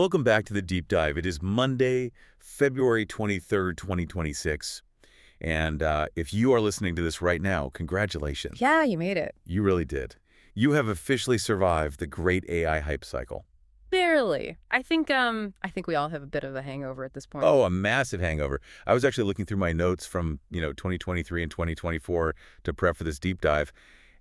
Welcome back to the Deep Dive. It is Monday, February 23rd, 2026. And if you are listening to this right now, congratulations. Yeah, you made it. You really did. You have officially survived the great AI hype cycle. Barely. I think we all have a bit of a hangover at this point. Oh, a massive hangover. I was actually looking through my notes from, 2023 and 2024 to prep for this deep dive,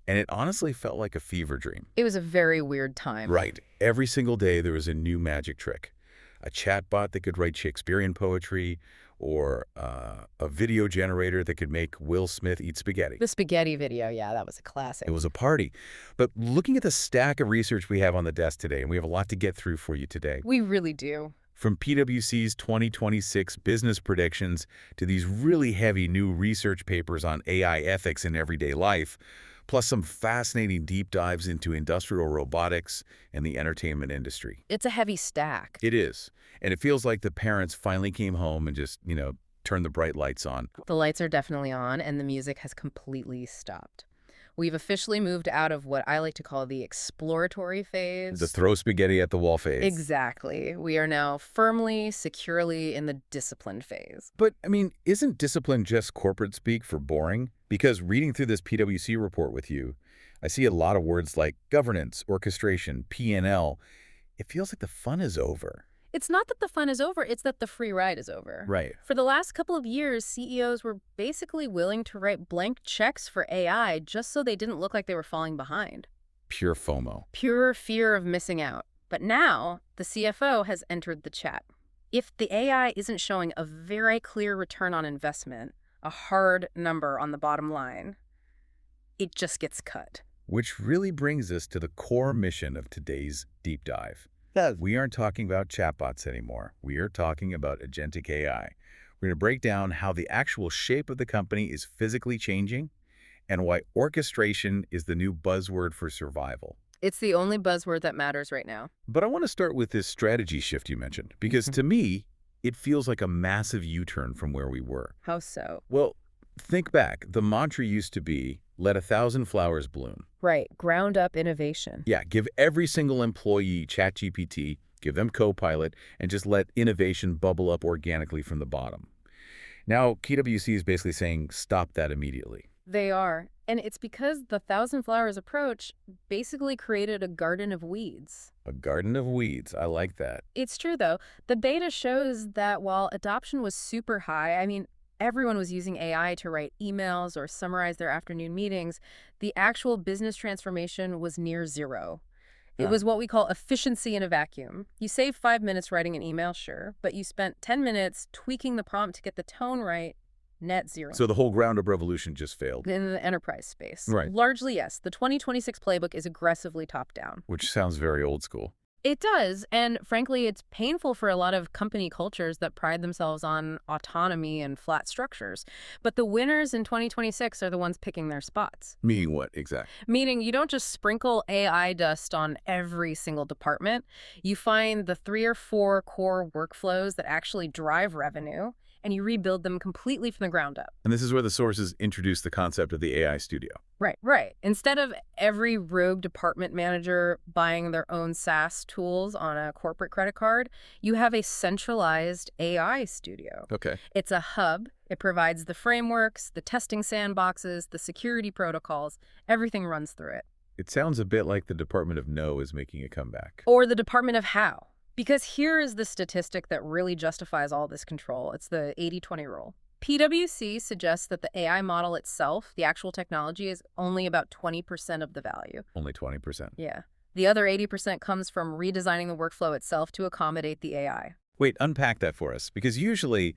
and it honestly felt like a fever dream. It was a very weird time. Right. Every single day there was a new magic trick. A chatbot that could write Shakespearean poetry, or a video generator that could make Will Smith eat spaghetti. The spaghetti video, yeah, that was a classic. It was a party. But looking at the stack of research we have on the desk today, and we have a lot to get through for you today, We really do. from PwC's 2026 business predictions to these really heavy new research papers on AI ethics in everyday life, plus some fascinating deep dives into industrial robotics and the entertainment industry. It's a heavy stack. It is. And it feels like the parents finally came home and just, turned the bright lights on. The lights are definitely on, and the music has completely stopped. We've officially moved out of what I like to call the exploratory phase. The throw spaghetti at the wall phase. Exactly. We are now firmly, securely in the discipline phase. But, isn't discipline just corporate speak for boring? Because reading through this PwC report with you, I see a lot of words like governance, orchestration, P&L. It feels like the fun is over. It's not that the fun is over, it's that the free ride is over. Right. For the last couple of years, CEOs were basically willing to write blank checks for AI just so they didn't look like they were falling behind. Pure FOMO. Pure fear of missing out. But now, the CFO has entered the chat. If the AI isn't showing a very clear return on investment, a hard number on the bottom line, it just gets cut. Which really brings us to the core mission of today's deep dive. We aren't talking about chatbots anymore. We are talking about agentic AI. We're going to break down how the actual shape of the company is physically changing and why orchestration is the new buzzword for survival. It's the only buzzword that matters right now. But I want to start with this strategy shift you mentioned, because to me, it feels like a massive U-turn from where we were. How so? Well, think back. The mantra used to be, let 1,000 flowers bloom. Right, ground up innovation. Yeah, give every single employee ChatGPT, give them Copilot, and just let innovation bubble up organically from the bottom. Now, PwC is basically saying, stop that immediately. They are. And it's because the Thousand Flowers approach basically created a garden of weeds. A garden of weeds. I like that. It's true, though. The data shows that while adoption was super high, everyone was using AI to write emails or summarize their afternoon meetings, the actual business transformation was near zero. It Huh. was what we call efficiency in a vacuum. You save 5 minutes writing an email, sure, but you spent 10 minutes tweaking the prompt to get the tone right, net zero. So the whole ground-up revolution just failed, In the enterprise space. Right. Largely, yes. The 2026 playbook is aggressively top-down. which sounds very old school. It does, and frankly, it's painful for a lot of company cultures that pride themselves on autonomy and flat structures. But the winners in 2026 are the ones picking their spots. Meaning what, exactly? Meaning you don't just sprinkle AI dust on every single department. You find the 3 or 4 core workflows that actually drive revenue, and you rebuild them completely from the ground up. And this is where the sources introduce the concept of the AI studio. Right. Instead of every rogue department manager buying their own SaaS tools on a corporate credit card, you have a centralized AI studio. Okay. It's a hub. It provides the frameworks, the testing sandboxes, the security protocols. Everything runs through it. It sounds a bit like the Department of No is making a comeback. Or the Department of How. Because here is the statistic that really justifies all this control. It's the 80-20 rule. PwC suggests that the AI model itself, the actual technology, is only about 20% of the value. Only 20%. Yeah. The other 80% comes from redesigning the workflow itself to accommodate the AI. Wait, unpack that for us, because usually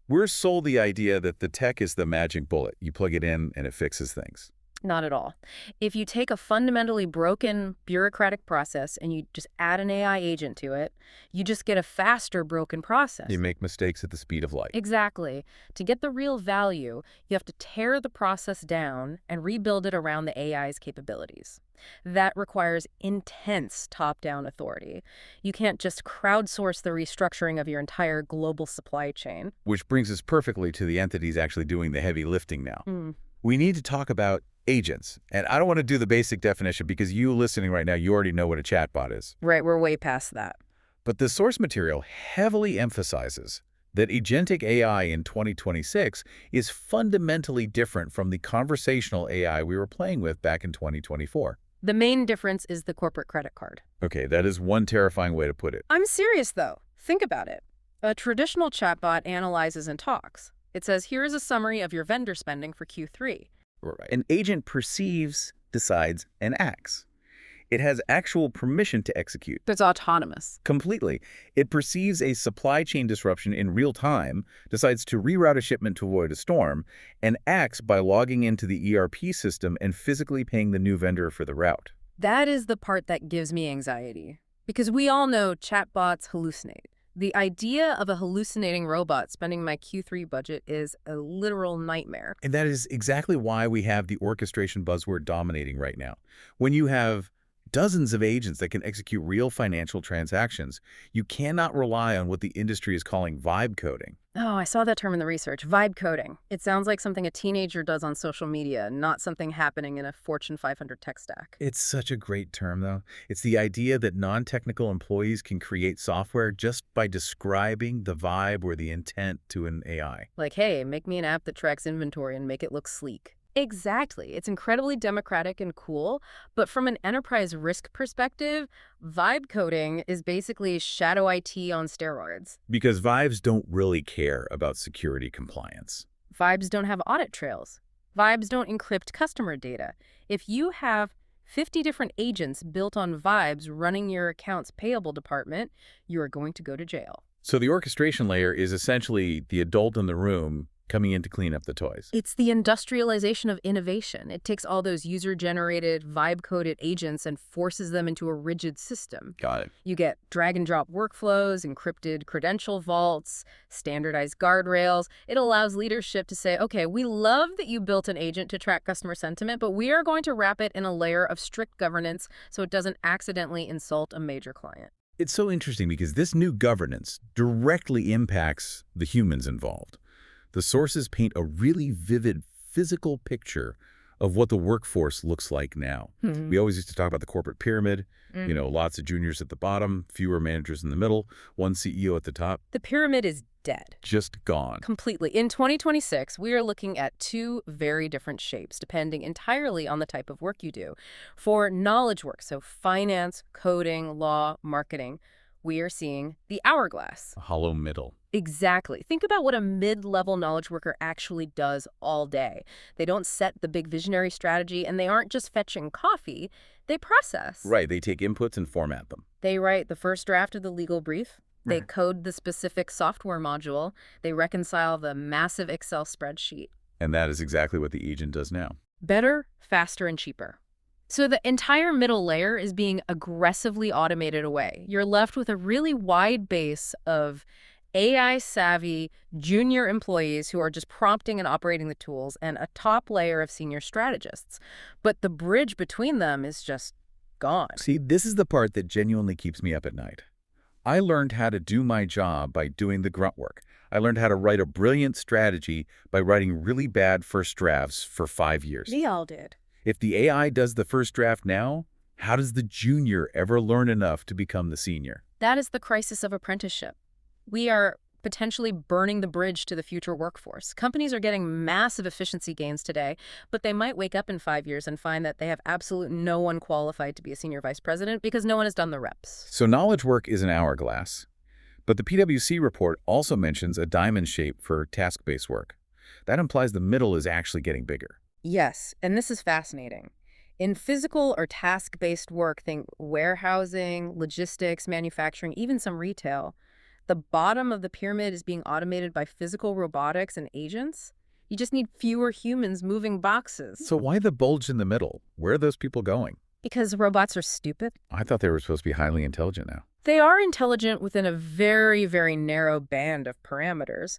we're sold the idea that the tech is the magic bullet. You plug it in and it fixes things. Not at all. If you take a fundamentally broken bureaucratic process and you just add an AI agent to it, you just get a faster broken process. You make mistakes at the speed of light. Exactly. To get the real value, you have to tear the process down and rebuild it around the AI's capabilities. That requires intense top-down authority. You can't just crowdsource the restructuring of your entire global supply chain. Which brings us perfectly to the entities actually doing the heavy lifting now. We need to talk about agents. And I don't want to do the basic definition because you listening right now, you already know what a chatbot is. Right, we're way past that. But the source material heavily emphasizes that agentic AI in 2026 is fundamentally different from the conversational AI we were playing with back in 2024. The main difference is the corporate credit card. Okay, that is one terrifying way to put it. I'm serious, though. Think about it. A traditional chatbot analyzes and talks. It says, here is a summary of your vendor spending for Q3. Right. An agent perceives, decides, and acts. It has actual permission to execute. It's autonomous. Completely. It perceives a supply chain disruption in real time, decides to reroute a shipment to avoid a storm, and acts by logging into the ERP system and physically paying the new vendor for the route. That is the part that gives me anxiety. Because we all know chatbots hallucinate. The idea of a hallucinating robot spending my Q3 budget is a literal nightmare. And that is exactly why we have the orchestration buzzword dominating right now. When you have dozens of agents that can execute real financial transactions, you cannot rely on what the industry is calling vibe coding. Oh, I saw that term in the research, vibe coding. It sounds like something a teenager does on social media, not something happening in a Fortune 500 tech stack. It's such a great term, though. It's the idea that non-technical employees can create software just by describing the vibe or the intent to an AI. Like, hey, make me an app that tracks inventory and make it look sleek. Exactly. It's incredibly democratic and cool, but from an enterprise risk perspective, vibe coding is basically shadow IT on steroids. Because vibes don't really care about security compliance. Vibes don't have audit trails. Vibes don't encrypt customer data. If you have 50 different agents built on vibes running your accounts payable department, you are going to go to jail. So the orchestration layer is essentially the adult in the room coming in to clean up the toys. It's the industrialization of innovation. It takes all those user-generated, vibe-coded agents and forces them into a rigid system. Got it. You get drag-and-drop workflows, encrypted credential vaults, standardized guardrails. It allows leadership to say, okay, we love that you built an agent to track customer sentiment, but we are going to wrap it in a layer of strict governance so it doesn't accidentally insult a major client. It's so interesting because this new governance directly impacts the humans involved. The sources paint a really vivid physical picture of what the workforce looks like now. We always used to talk about the corporate pyramid, lots of juniors at the bottom, fewer managers in the middle, one CEO at the top. The pyramid is dead. Just gone. Completely. In 2026, we are looking at two very different shapes, depending entirely on the type of work you do. For knowledge work, so finance, coding, law, marketing, we are seeing the hourglass. A hollow middle. Exactly. Think about what a mid-level knowledge worker actually does all day. They don't set the big visionary strategy, and they aren't just fetching coffee. They process. Right. They take inputs and format them. They write the first draft of the legal brief. They code the specific software module. They reconcile the massive Excel spreadsheet. And that is exactly what the agent does now. Better, faster, and cheaper. So the entire middle layer is being aggressively automated away. You're left with a really wide base of AI-savvy junior employees who are just prompting and operating the tools, and a top layer of senior strategists. But the bridge between them is just gone. See, this is the part that genuinely keeps me up at night. I learned how to do my job by doing the grunt work. I learned how to write a brilliant strategy by writing really bad first drafts for 5 years. We all did. If the AI does the first draft now, how does the junior ever learn enough to become the senior? That is the crisis of apprenticeship. We are potentially burning the bridge to the future workforce. Companies are getting massive efficiency gains today, but they might wake up in 5 years and find that they have absolutely no one qualified to be a senior vice president because no one has done the reps. So knowledge work is an hourglass. But the PwC report also mentions a diamond shape for task-based work. That implies the middle is actually getting bigger. Yes, and this is fascinating. In physical or task-based work, think warehousing, logistics, manufacturing, even some retail, the bottom of the pyramid is being automated by physical robotics and agents. You just need fewer humans moving boxes. So why the bulge in the middle? Where are those people going? Because robots are stupid. I thought they were supposed to be highly intelligent now. They are intelligent within a very, very narrow band of parameters,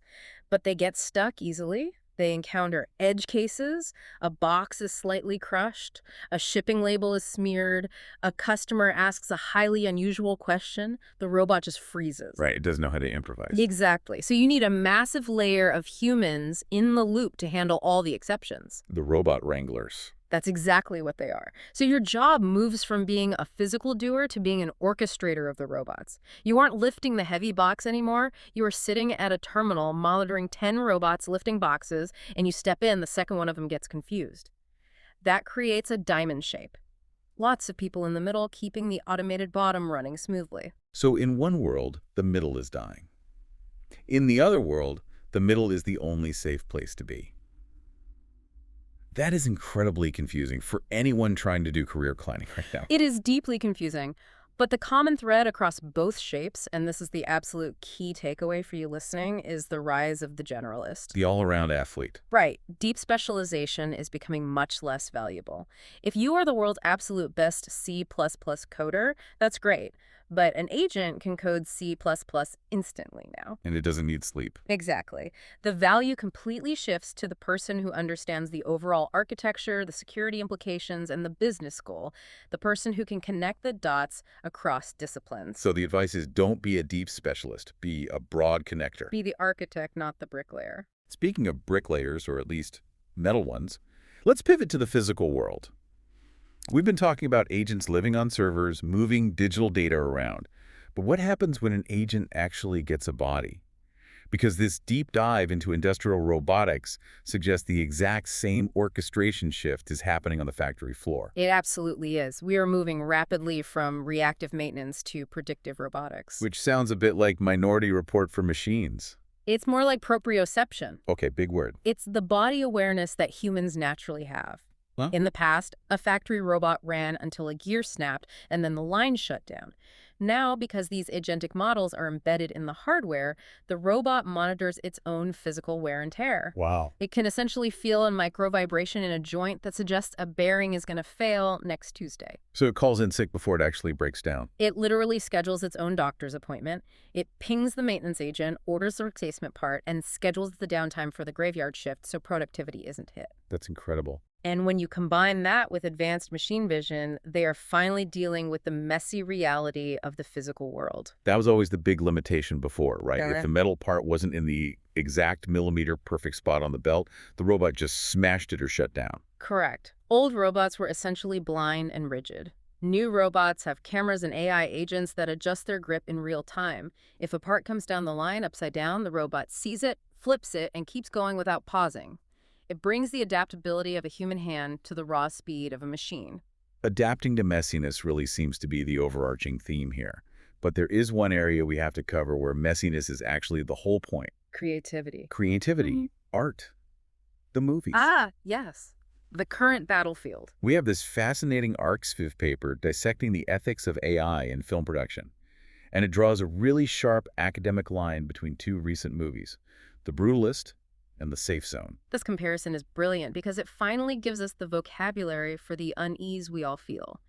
but they get stuck easily. They encounter edge cases, a box is slightly crushed, a shipping label is smeared, a customer asks a highly unusual question, the robot just freezes. Right, it doesn't know how to improvise. Exactly. So you need a massive layer of humans in the loop to handle all the exceptions. The robot wranglers. That's exactly what they are. So your job moves from being a physical doer to being an orchestrator of the robots. You aren't lifting the heavy box anymore. You are sitting at a terminal monitoring 10 robots lifting boxes, and you step in the second one of them gets confused. That creates a diamond shape. Lots of people in the middle keeping the automated bottom running smoothly. So in one world, the middle is dying. In the other world, the middle is the only safe place to be. That is incredibly confusing for anyone trying to do career planning right now. It is deeply confusing, but the common thread across both shapes, and this is the absolute key takeaway for you listening, is the rise of the generalist. The all-around athlete. Right. Deep specialization is becoming much less valuable. If you are the world's absolute best C++ coder, that's great. But an agent can code C++ instantly now. And it doesn't need sleep. Exactly. The value completely shifts to the person who understands the overall architecture, the security implications, and the business goal. The person who can connect the dots across disciplines. So the advice is don't be a deep specialist. Be a broad connector. Be the architect, not the bricklayer. Speaking of bricklayers, or at least metal ones, let's pivot to the physical world. We've been talking about agents living on servers, moving digital data around. But what happens when an agent actually gets a body? Because this deep dive into industrial robotics suggests the exact same orchestration shift is happening on the factory floor. It absolutely is. We are moving rapidly from reactive maintenance to predictive robotics. Which sounds a bit like Minority Report for machines. It's more like proprioception. Okay, big word. It's the body awareness that humans naturally have. Huh? In the past, a factory robot ran until a gear snapped and then the line shut down. Now, because these agentic models are embedded in the hardware, the robot monitors its own physical wear and tear. Wow. It can essentially feel a micro vibration in a joint that suggests a bearing is going to fail next Tuesday. So it calls in sick before it actually breaks down. It literally schedules its own doctor's appointment. It pings the maintenance agent, orders the replacement part, and schedules the downtime for the graveyard shift so productivity isn't hit. That's incredible. And when you combine that with advanced machine vision, they are finally dealing with the messy reality of the physical world. That was always the big limitation before, right? Yeah. If the metal part wasn't in the exact millimeter perfect spot on the belt, the robot just smashed it or shut down. Correct. Old robots were essentially blind and rigid. New robots have cameras and AI agents that adjust their grip in real time. If a part comes down the line upside down, the robot sees it, flips it, and keeps going without pausing. It brings the adaptability of a human hand to the raw speed of a machine. Adapting to messiness really seems to be the overarching theme here. But there is one area we have to cover where messiness is actually the whole point. Creativity. Creativity, art, the movies. Ah, yes. The current battlefield. We have this fascinating ArcSviv paper dissecting the ethics of AI in film production. And it draws a really sharp academic line between two recent movies, The Brutalist and The Safe Zone. This comparison is brilliant because it finally gives us the vocabulary for the unease we all feel.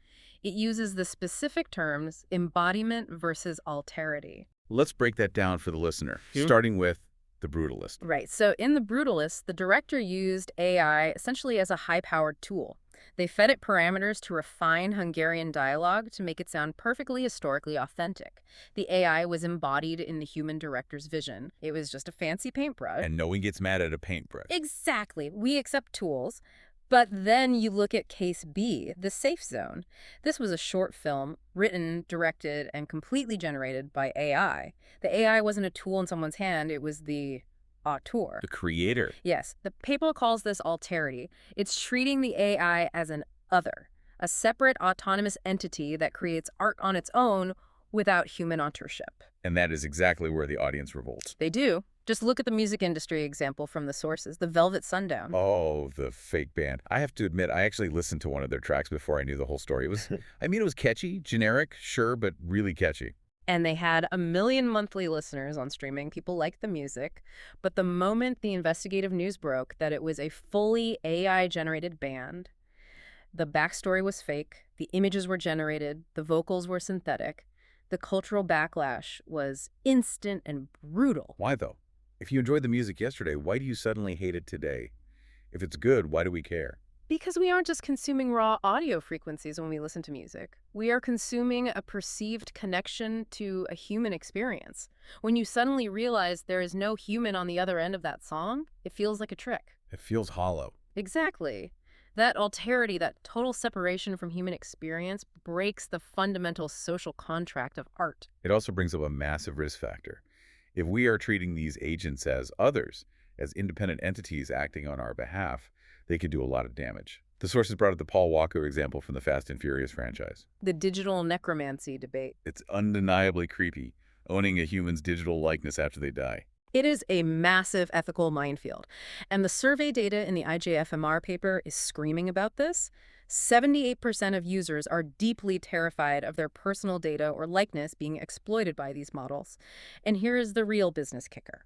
It uses the specific terms embodiment versus alterity. Let's break that down for the listener, Hmm? starting with The Brutalist. Right, so in The Brutalist, the director used AI essentially as a high-powered tool. They fed it parameters to refine Hungarian dialogue to make it sound perfectly historically authentic. The AI was embodied in the human director's vision. It was just a fancy paintbrush. And no one gets mad at a paintbrush. Exactly. We accept tools. But then you look at case B, The Safe Zone. This was a short film written, directed, and completely generated by AI. The AI wasn't a tool in someone's hand. It was the auteur. The creator. Yes, the paper calls this alterity. It's treating the AI as an other, a separate autonomous entity that creates art on its own without human authorship. And that is exactly where the audience revolts. They do. Just look at the music industry example from the sources, the Velvet Sundown. Oh, the fake band. I have to admit, I actually listened to one of their tracks before I knew the whole story. It was, I mean, it was catchy, generic, sure, but really catchy. And they had 1 million monthly listeners on streaming. People liked the music. But the moment the investigative news broke that it was a fully AI-generated band, the backstory was fake, the images were generated, the vocals were synthetic, the cultural backlash was instant and brutal. Why, though? If you enjoyed the music yesterday, why do you suddenly hate it today? If it's good, why do we care? Because we aren't just consuming raw audio frequencies when we listen to music. We are consuming a perceived connection to a human experience. When you suddenly realize there is no human on the other end of that song, it feels like a trick. It feels hollow. Exactly. That alterity, that total separation from human experience, breaks the fundamental social contract of art. It also brings up a massive risk factor. If we are treating these agents as others, as independent entities acting on our behalf, they could do a lot of damage. The sources brought up the Paul Walker example from the Fast and Furious franchise. The digital necromancy debate. It's undeniably creepy, owning a human's digital likeness after they die. It is a massive ethical minefield, and the survey data in the IJFMR paper is screaming about this. 78% of users are deeply terrified of their personal data or likeness being exploited by these models. And here is the real business kicker.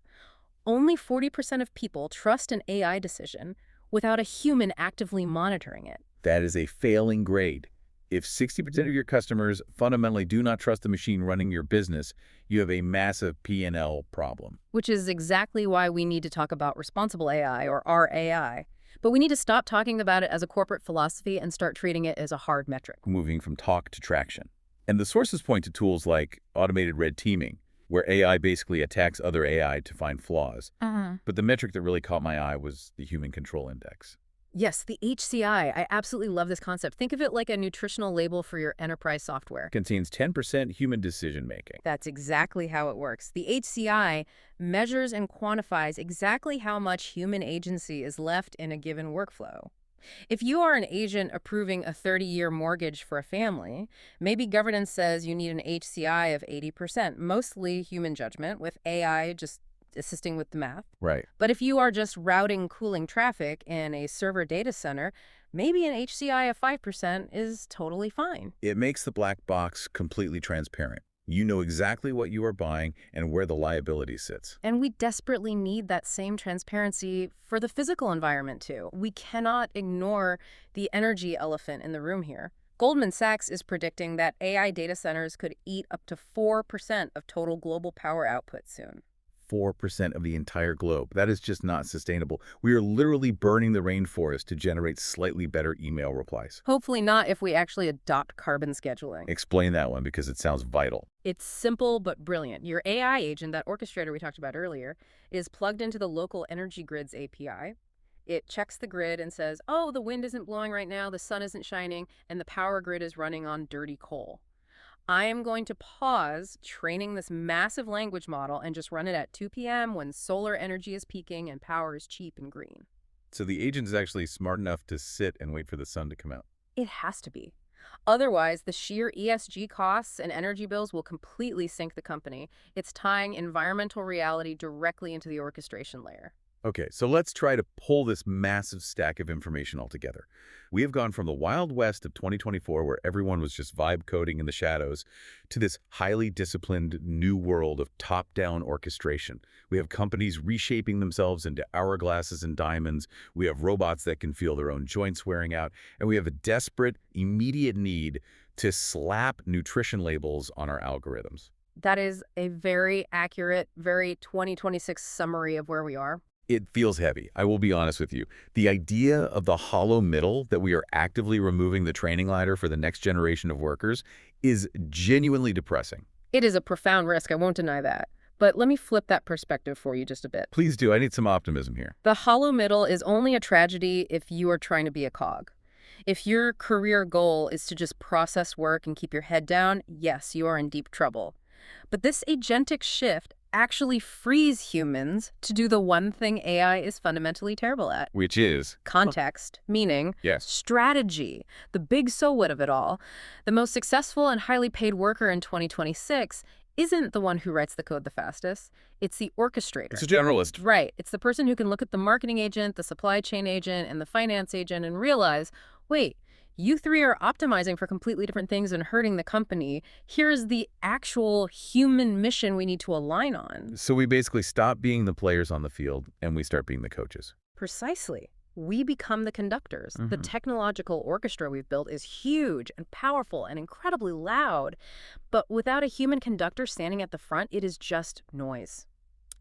Only 40% of people trust an AI decision without a human actively monitoring it. That is a failing grade. If 60% of your customers fundamentally do not trust the machine running your business, you have a massive P&L problem. Which is exactly why we need to talk about responsible AI, or RAI. But we need to stop talking about it as a corporate philosophy and start treating it as a hard metric. Moving from talk to traction. And the sources point to tools like automated red teaming, where AI basically attacks other AI to find flaws. But the metric that really caught my eye was the Human Control Index. Yes, the HCI. I absolutely love this concept. Think of it like a nutritional label for your enterprise software. Contains 10% human decision-making. That's exactly how it works. The HCI measures and quantifies exactly how much human agency is left in a given workflow. If you are an agent approving a 30-year mortgage for a family, maybe governance says you need an HCI of 80%, mostly human judgment, with AI just assisting with the math. Right. But if you are just routing cooling traffic in a server data center, maybe an HCI of 5% is totally fine. It makes the black box completely transparent. You know exactly what you are buying and where the liability sits. And we desperately need that same transparency for the physical environment, too. We cannot ignore the energy elephant in the room here. Goldman Sachs is predicting that AI data centers could eat up to 4% of total global power output soon. 4% of the entire globe. That is just not sustainable. We are literally burning the rainforest to generate slightly better email replies. Hopefully not if we actually adopt carbon scheduling. Explain that one because it sounds vital. It's simple but brilliant. Your AI agent, that orchestrator we talked about earlier, is plugged into the local energy grid's API. It checks the grid and says, oh, the wind isn't blowing right now, the sun isn't shining, and the power grid is running on dirty coal. I am going to pause training this massive language model and just run it at 2 p.m. when solar energy is peaking and power is cheap and green. So the agent is actually smart enough to sit and wait for the sun to come out. It has to be. Otherwise, the sheer ESG costs and energy bills will completely sink the company. It's tying environmental reality directly into the orchestration layer. Okay, so let's try to pull this massive stack of information all together. We have gone from the Wild West of 2024, where everyone was just vibe coding in the shadows, to this highly disciplined new world of top-down orchestration. We have companies reshaping themselves into hourglasses and diamonds. We have robots that can feel their own joints wearing out. And we have a desperate, immediate need to slap nutrition labels on our algorithms. That is a very accurate, very 2026 summary of where we are. It feels heavy, I will be honest with you. The idea of the hollow middle, that we are actively removing the training ladder for the next generation of workers, is genuinely depressing. It is a profound risk, I won't deny that. But let me flip that perspective for you just a bit. Please do, I need some optimism here. The hollow middle is only a tragedy if you are trying to be a cog. If your career goal is to just process work and keep your head down, yes, you are in deep trouble. But this agentic shift actually frees humans to do the one thing AI is fundamentally terrible at. Which is? Context, meaning Yes. strategy, the big so what of it all. The most successful and highly paid worker in 2026 isn't the one who writes the code the fastest. It's the orchestrator. It's a generalist. Right. It's the person who can look at the marketing agent, the supply chain agent, and the finance agent and realize, wait, you three are optimizing for completely different things and hurting the company. Here's the actual human mission we need to align on. So we basically stop being the players on the field and we start being the coaches. Precisely. We become the conductors. The technological orchestra we've built is huge and powerful and incredibly loud. But without a human conductor standing at the front, it is just noise.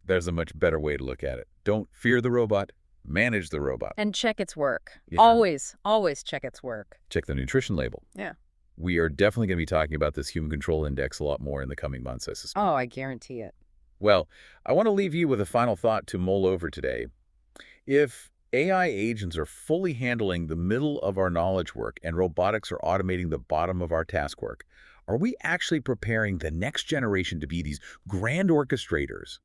There's a much better way to look at it. Don't fear the robot. Manage the robot. And check its work. Yeah. Always, always check its work. Check the nutrition label. Yeah. We are definitely going to be talking about this Human Control Index a lot more in the coming months, I suspect. Oh, I guarantee it. Well, I want to leave you with a final thought to mull over today. If AI agents are fully handling the middle of our knowledge work and robotics are automating the bottom of our task work. Are we actually preparing the next generation to be these grand orchestrators?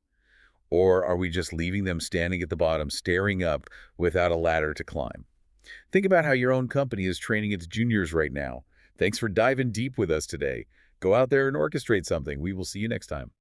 Or are we just leaving them standing at the bottom, staring up without a ladder to climb? Think about how your own company is training its juniors right now. Thanks for diving deep with us today. Go out there and orchestrate something. We will see you next time.